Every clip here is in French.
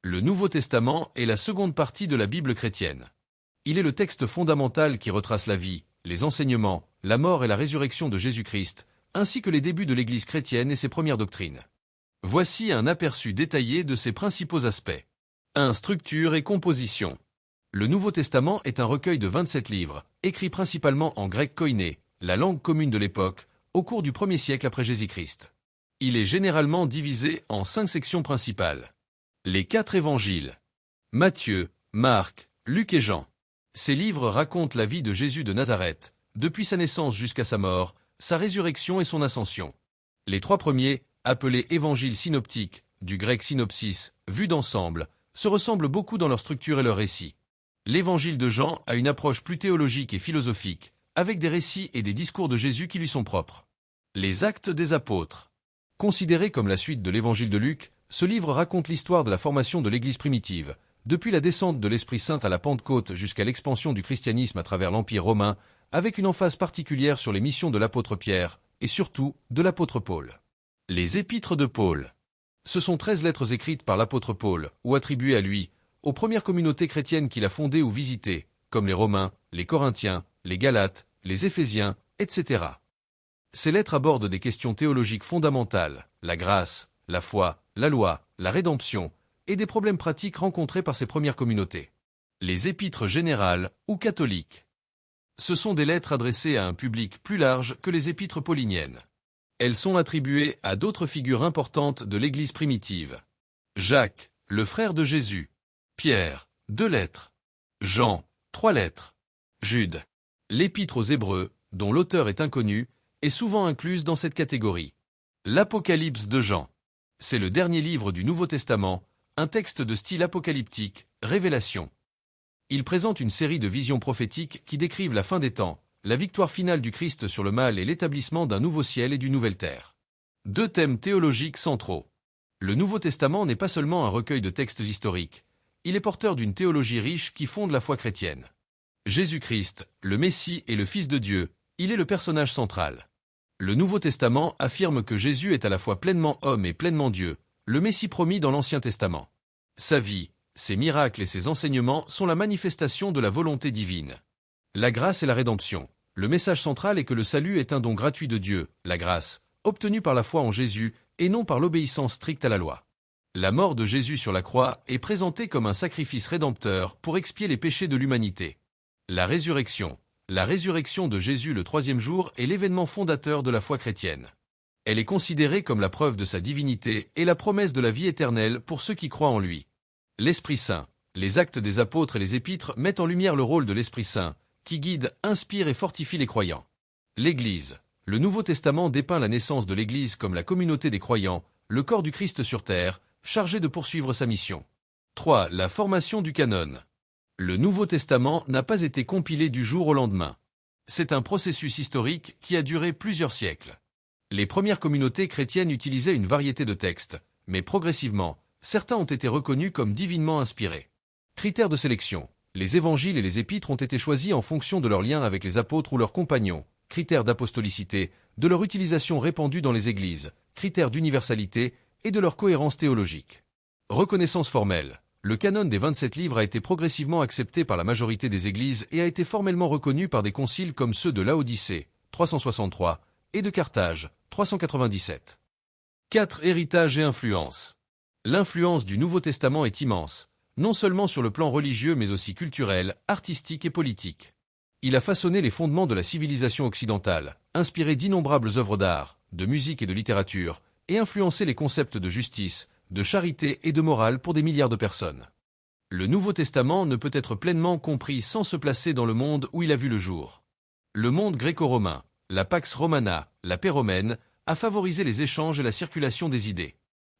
Le Nouveau Testament est la seconde partie de la Bible chrétienne. Il est le texte fondamental qui retrace la vie, les enseignements, la mort et la résurrection de Jésus-Christ, ainsi que les débuts de l'Église chrétienne et ses premières doctrines. Voici un aperçu détaillé de ses principaux aspects. 1. Structure et composition. Le Nouveau Testament est un recueil de 27 livres, écrits principalement en grec koiné, la langue commune de l'époque, au cours du 1er siècle après Jésus-Christ. Il est généralement divisé en 5 sections principales. Les 4 évangiles. Matthieu, Marc, Luc et Jean. Ces livres racontent la vie de Jésus de Nazareth, depuis sa naissance jusqu'à sa mort, sa résurrection et son ascension. Les 3 premiers, appelés évangiles synoptiques, du grec synopsis, vus d'ensemble, se ressemblent beaucoup dans leur structure et leur récit. L'évangile de Jean a une approche plus théologique et philosophique, avec des récits et des discours de Jésus qui lui sont propres. Les actes des apôtres. Considéré comme la suite de l'évangile de Luc, ce livre raconte l'histoire de la formation de l'Église primitive, depuis la descente de l'Esprit Saint à la Pentecôte jusqu'à l'expansion du christianisme à travers l'Empire romain, avec une emphase particulière sur les missions de l'apôtre Pierre, et surtout de l'apôtre Paul. Les épîtres de Paul. Ce sont 13 lettres écrites par l'apôtre Paul, ou attribuées à lui, aux premières communautés chrétiennes qu'il a fondées ou visitées, comme les Romains, les Corinthiens, les Galates, les Éphésiens, etc. Ces lettres abordent des questions théologiques fondamentales, la grâce, la foi, la loi, la rédemption, et des problèmes pratiques rencontrés par ces premières communautés. Les épîtres générales ou catholiques. Ce sont des lettres adressées à un public plus large que les épîtres pauliniennes. Elles sont attribuées à d'autres figures importantes de l'Église primitive. Jacques, le frère de Jésus. Pierre, 2 lettres. Jean, 3 lettres. Jude. L'épître aux Hébreux, dont l'auteur est inconnu, est souvent incluse dans cette catégorie. L'Apocalypse de Jean. C'est le dernier livre du Nouveau Testament, un texte de style apocalyptique, révélation. Il présente une série de visions prophétiques qui décrivent la fin des temps, la victoire finale du Christ sur le mal et l'établissement d'un nouveau ciel et d'une nouvelle terre. 2 thèmes théologiques centraux. Le Nouveau Testament n'est pas seulement un recueil de textes historiques, il est porteur d'une théologie riche qui fonde la foi chrétienne. Jésus-Christ, le Messie et le Fils de Dieu, il est le personnage central. Le Nouveau Testament affirme que Jésus est à la fois pleinement homme et pleinement Dieu, le Messie promis dans l'Ancien Testament. Sa vie, ses miracles et ses enseignements sont la manifestation de la volonté divine. La grâce et la rédemption. Le message central est que le salut est un don gratuit de Dieu, la grâce, obtenue par la foi en Jésus et non par l'obéissance stricte à la loi. La mort de Jésus sur la croix est présentée comme un sacrifice rédempteur pour expier les péchés de l'humanité. La résurrection. La résurrection de Jésus le 3e jour est l'événement fondateur de la foi chrétienne. Elle est considérée comme la preuve de sa divinité et la promesse de la vie éternelle pour ceux qui croient en lui. L'Esprit Saint. Les actes des apôtres et les épîtres mettent en lumière le rôle de l'Esprit Saint, qui guide, inspire et fortifie les croyants. L'Église. Le Nouveau Testament dépeint la naissance de l'Église comme la communauté des croyants, le corps du Christ sur terre, chargé de poursuivre sa mission. 3. La formation du canon. Le Nouveau Testament n'a pas été compilé du jour au lendemain. C'est un processus historique qui a duré plusieurs siècles. Les premières communautés chrétiennes utilisaient une variété de textes, mais progressivement, certains ont été reconnus comme divinement inspirés. Critères de sélection. Les évangiles et les épîtres ont été choisis en fonction de leur lien avec les apôtres ou leurs compagnons, critères d'apostolicité, de leur utilisation répandue dans les églises, critères d'universalité et de leur cohérence théologique. Reconnaissance formelle. Le canon des 27 livres a été progressivement accepté par la majorité des églises et a été formellement reconnu par des conciles comme ceux de Laodicée, 363, et de Carthage, 397. 4. Héritage et influence. L'influence du Nouveau Testament est immense, non seulement sur le plan religieux mais aussi culturel, artistique et politique. Il a façonné les fondements de la civilisation occidentale, inspiré d'innombrables œuvres d'art, de musique et de littérature, et influencé les concepts de justice, de charité et de morale pour des milliards de personnes. Le Nouveau Testament ne peut être pleinement compris sans se placer dans le monde où il a vu le jour. Le monde gréco-romain, la Pax Romana, la paix romaine, a favorisé les échanges et la circulation des idées.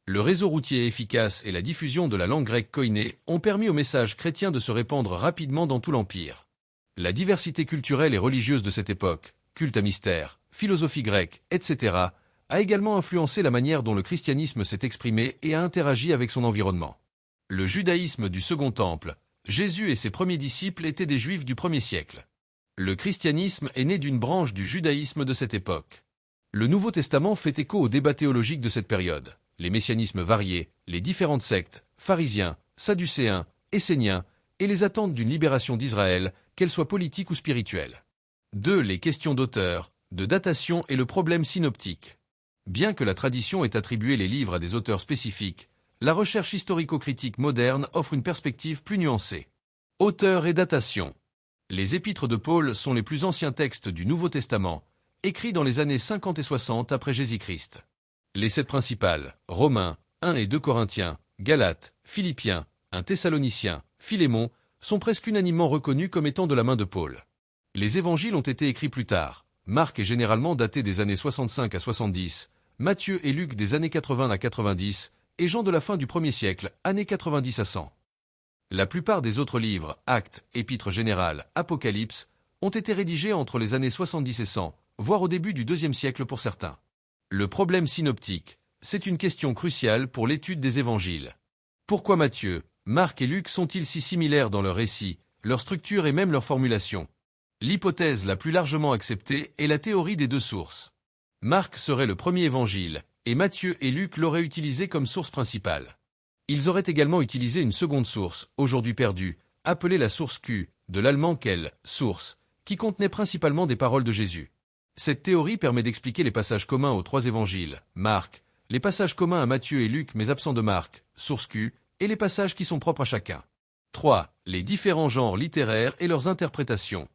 Le réseau routier efficace et la diffusion de la langue grecque koiné ont permis au message chrétien de se répandre rapidement dans tout l'Empire. La diversité culturelle et religieuse de cette époque, culte à mystère, philosophie grecque, etc., a également influencé la manière dont le christianisme s'est exprimé et a interagi avec son environnement. Le judaïsme du Second Temple. Jésus et ses premiers disciples étaient des juifs du 1er siècle. Le christianisme est né d'une branche du judaïsme de cette époque. Le Nouveau Testament fait écho aux débats théologiques de cette période, les messianismes variés, les différentes sectes, pharisiens, sadducéens, esséniens, et les attentes d'une libération d'Israël, qu'elle soit politique ou spirituelle. 2. Les questions d'auteur, de datation et le problème synoptique. Bien que la tradition ait attribué les livres à des auteurs spécifiques, la recherche historico-critique moderne offre une perspective plus nuancée. Auteur et datation. Les épîtres de Paul sont les plus anciens textes du Nouveau Testament, écrits dans les années 50 et 60 après Jésus-Christ. Les 7 principales, Romains, 1 et 2 Corinthiens, Galates, Philippiens, 1 Thessaloniciens, Philémon, sont presque unanimement reconnus comme étant de la main de Paul. Les évangiles ont été écrits plus tard. Marc est généralement daté des années 65 à 70, Matthieu et Luc des années 80 à 90, et Jean de la fin du 1er siècle, années 90 à 100. La plupart des autres livres, Actes, Épîtres générales, Apocalypse, ont été rédigés entre les années 70 et 100, voire au début du IIe siècle pour certains. Le problème synoptique, c'est une question cruciale pour l'étude des évangiles. Pourquoi Matthieu, Marc et Luc sont-ils si similaires dans leur récit, leur structure et même leur formulation? L'hypothèse la plus largement acceptée est la théorie des 2 sources. Marc serait le premier évangile, et Matthieu et Luc l'auraient utilisé comme source principale. Ils auraient également utilisé une seconde source, aujourd'hui perdue, appelée la source Q, de l'allemand Quelle, source, qui contenait principalement des paroles de Jésus. Cette théorie permet d'expliquer les passages communs aux 3 évangiles, Marc, les passages communs à Matthieu et Luc mais absents de Marc, source Q, et les passages qui sont propres à chacun. 3. Les différents genres littéraires et leurs interprétations.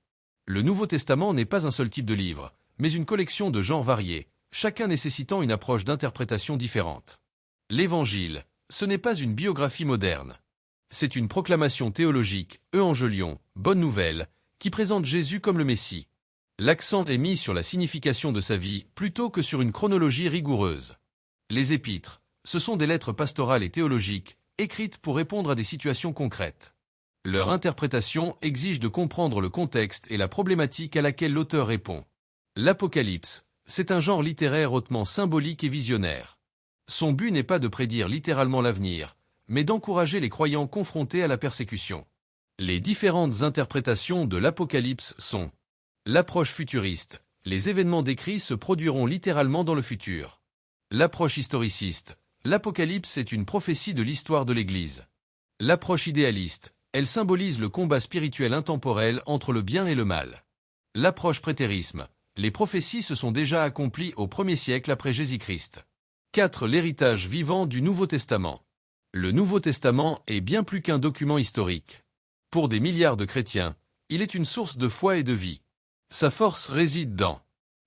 Le Nouveau Testament n'est pas un seul type de livre, mais une collection de genres variés, chacun nécessitant une approche d'interprétation différente. L'Évangile, ce n'est pas une biographie moderne. C'est une proclamation théologique, évangélion, bonne nouvelle, qui présente Jésus comme le Messie. L'accent est mis sur la signification de sa vie plutôt que sur une chronologie rigoureuse. Les épîtres, ce sont des lettres pastorales et théologiques, écrites pour répondre à des situations concrètes. Leur interprétation exige de comprendre le contexte et la problématique à laquelle l'auteur répond. L'Apocalypse, c'est un genre littéraire hautement symbolique et visionnaire. Son but n'est pas de prédire littéralement l'avenir, mais d'encourager les croyants confrontés à la persécution. Les différentes interprétations de l'Apocalypse sont l'approche futuriste, les événements décrits se produiront littéralement dans le futur. L'approche historiciste, l'Apocalypse est une prophétie de l'histoire de l'Église. L'approche idéaliste, elle symbolise le combat spirituel intemporel entre le bien et le mal. L'approche prétérisme, les prophéties se sont déjà accomplies au 1er siècle après Jésus-Christ. 4. L'héritage vivant du Nouveau Testament. Le Nouveau Testament est bien plus qu'un document historique. Pour des milliards de chrétiens, il est une source de foi et de vie. Sa force réside dans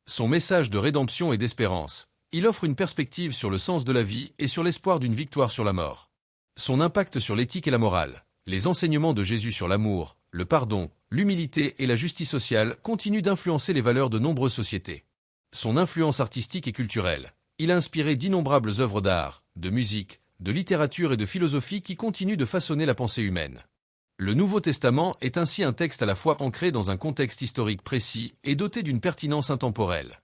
son message de rédemption et d'espérance. Il offre une perspective sur le sens de la vie et sur l'espoir d'une victoire sur la mort. Son impact sur l'éthique et la morale. Les enseignements de Jésus sur l'amour, le pardon, l'humilité et la justice sociale continuent d'influencer les valeurs de nombreuses sociétés. Son influence artistique et culturelle. Il a inspiré d'innombrables œuvres d'art, de musique, de littérature et de philosophie qui continuent de façonner la pensée humaine. Le Nouveau Testament est ainsi un texte à la fois ancré dans un contexte historique précis et doté d'une pertinence intemporelle.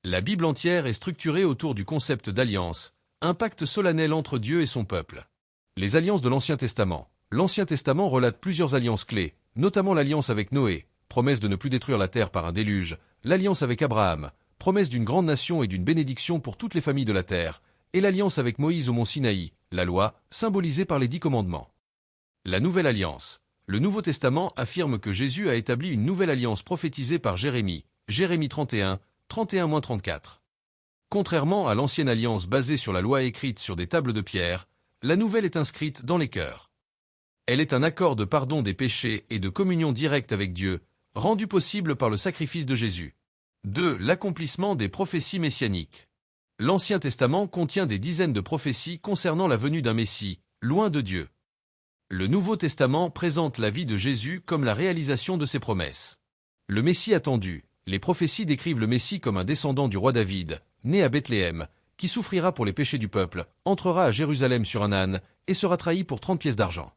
La Bible entière est structurée autour du concept d'alliance, un pacte solennel entre Dieu et son peuple. Les alliances de l'Ancien Testament. L'Ancien Testament relate plusieurs alliances clés, notamment l'alliance avec Noé, promesse de ne plus détruire la terre par un déluge, l'alliance avec Abraham, promesse d'une grande nation et d'une bénédiction pour toutes les familles de la terre, et l'alliance avec Moïse au mont Sinaï, la loi, symbolisée par les 10 commandements. La Nouvelle Alliance. Le Nouveau Testament affirme que Jésus a établi une nouvelle alliance prophétisée par Jérémie, Jérémie 31, 31-34. Contrairement à l'ancienne alliance basée sur la loi écrite sur des tables de pierre, la nouvelle est inscrite dans les cœurs. Elle est un accord de pardon des péchés et de communion directe avec Dieu, rendu possible par le sacrifice de Jésus. 2. L'accomplissement des prophéties messianiques. L'Ancien Testament contient des dizaines de prophéties concernant la venue d'un Messie, loin de Dieu. Le Nouveau Testament présente la vie de Jésus comme la réalisation de ses promesses. Le Messie attendu. Les prophéties décrivent le Messie comme un descendant du roi David, né à Bethléem, qui souffrira pour les péchés du peuple, entrera à Jérusalem sur un âne, et sera trahi pour 30 pièces d'argent.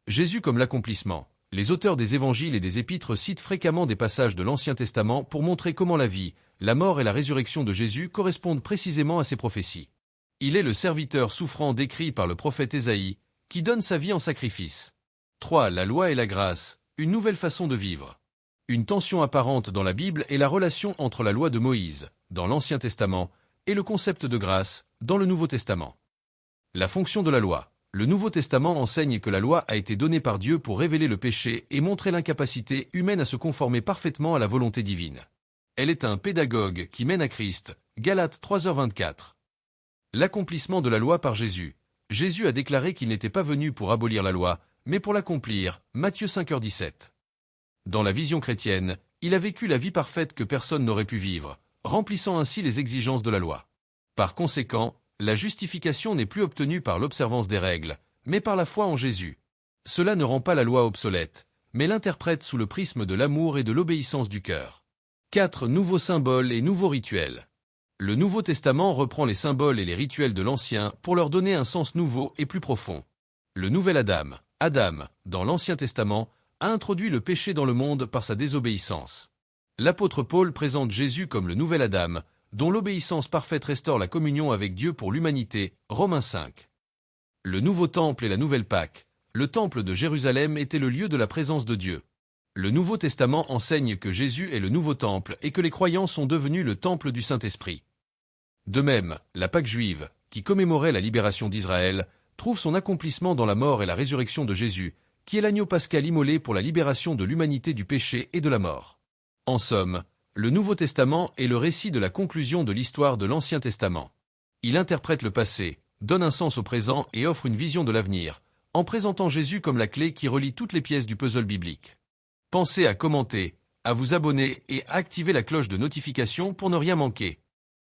Jésus comme l'accomplissement. Les auteurs des évangiles et des épîtres citent fréquemment des passages de l'Ancien Testament pour montrer comment la vie, la mort et la résurrection de Jésus correspondent précisément à ces prophéties. Il est le serviteur souffrant décrit par le prophète Ésaïe, qui donne sa vie en sacrifice. 3. La loi et la grâce, une nouvelle façon de vivre. Une tension apparente dans la Bible est la relation entre la loi de Moïse, dans l'Ancien Testament, et le concept de grâce, dans le Nouveau Testament. La fonction de la loi. Le Nouveau Testament enseigne que la loi a été donnée par Dieu pour révéler le péché et montrer l'incapacité humaine à se conformer parfaitement à la volonté divine. Elle est un pédagogue qui mène à Christ. Galates 3h24. L'accomplissement de la loi par Jésus. Jésus a déclaré qu'il n'était pas venu pour abolir la loi, mais pour l'accomplir. Matthieu 5h17. Dans la vision chrétienne, il a vécu la vie parfaite que personne n'aurait pu vivre, remplissant ainsi les exigences de la loi. Par conséquent, la justification n'est plus obtenue par l'observance des règles, mais par la foi en Jésus. Cela ne rend pas la loi obsolète, mais l'interprète sous le prisme de l'amour et de l'obéissance du cœur. 4 nouveaux symboles et nouveaux rituels. Le Nouveau Testament reprend les symboles et les rituels de l'Ancien pour leur donner un sens nouveau et plus profond. Le nouvel Adam, Adam, dans l'Ancien Testament, a introduit le péché dans le monde par sa désobéissance. L'apôtre Paul présente Jésus comme le nouvel Adam, dont l'obéissance parfaite restaure la communion avec Dieu pour l'humanité, Romains 5. Le nouveau temple et la nouvelle Pâque. Le temple de Jérusalem était le lieu de la présence de Dieu. Le Nouveau Testament enseigne que Jésus est le nouveau temple et que les croyants sont devenus le temple du Saint-Esprit. De même, la Pâque juive, qui commémorait la libération d'Israël, trouve son accomplissement dans la mort et la résurrection de Jésus, qui est l'agneau pascal immolé pour la libération de l'humanité du péché et de la mort. En somme, le Nouveau Testament est le récit de la conclusion de l'histoire de l'Ancien Testament. Il interprète le passé, donne un sens au présent et offre une vision de l'avenir, en présentant Jésus comme la clé qui relie toutes les pièces du puzzle biblique. Pensez à commenter, à vous abonner et à activer la cloche de notification pour ne rien manquer.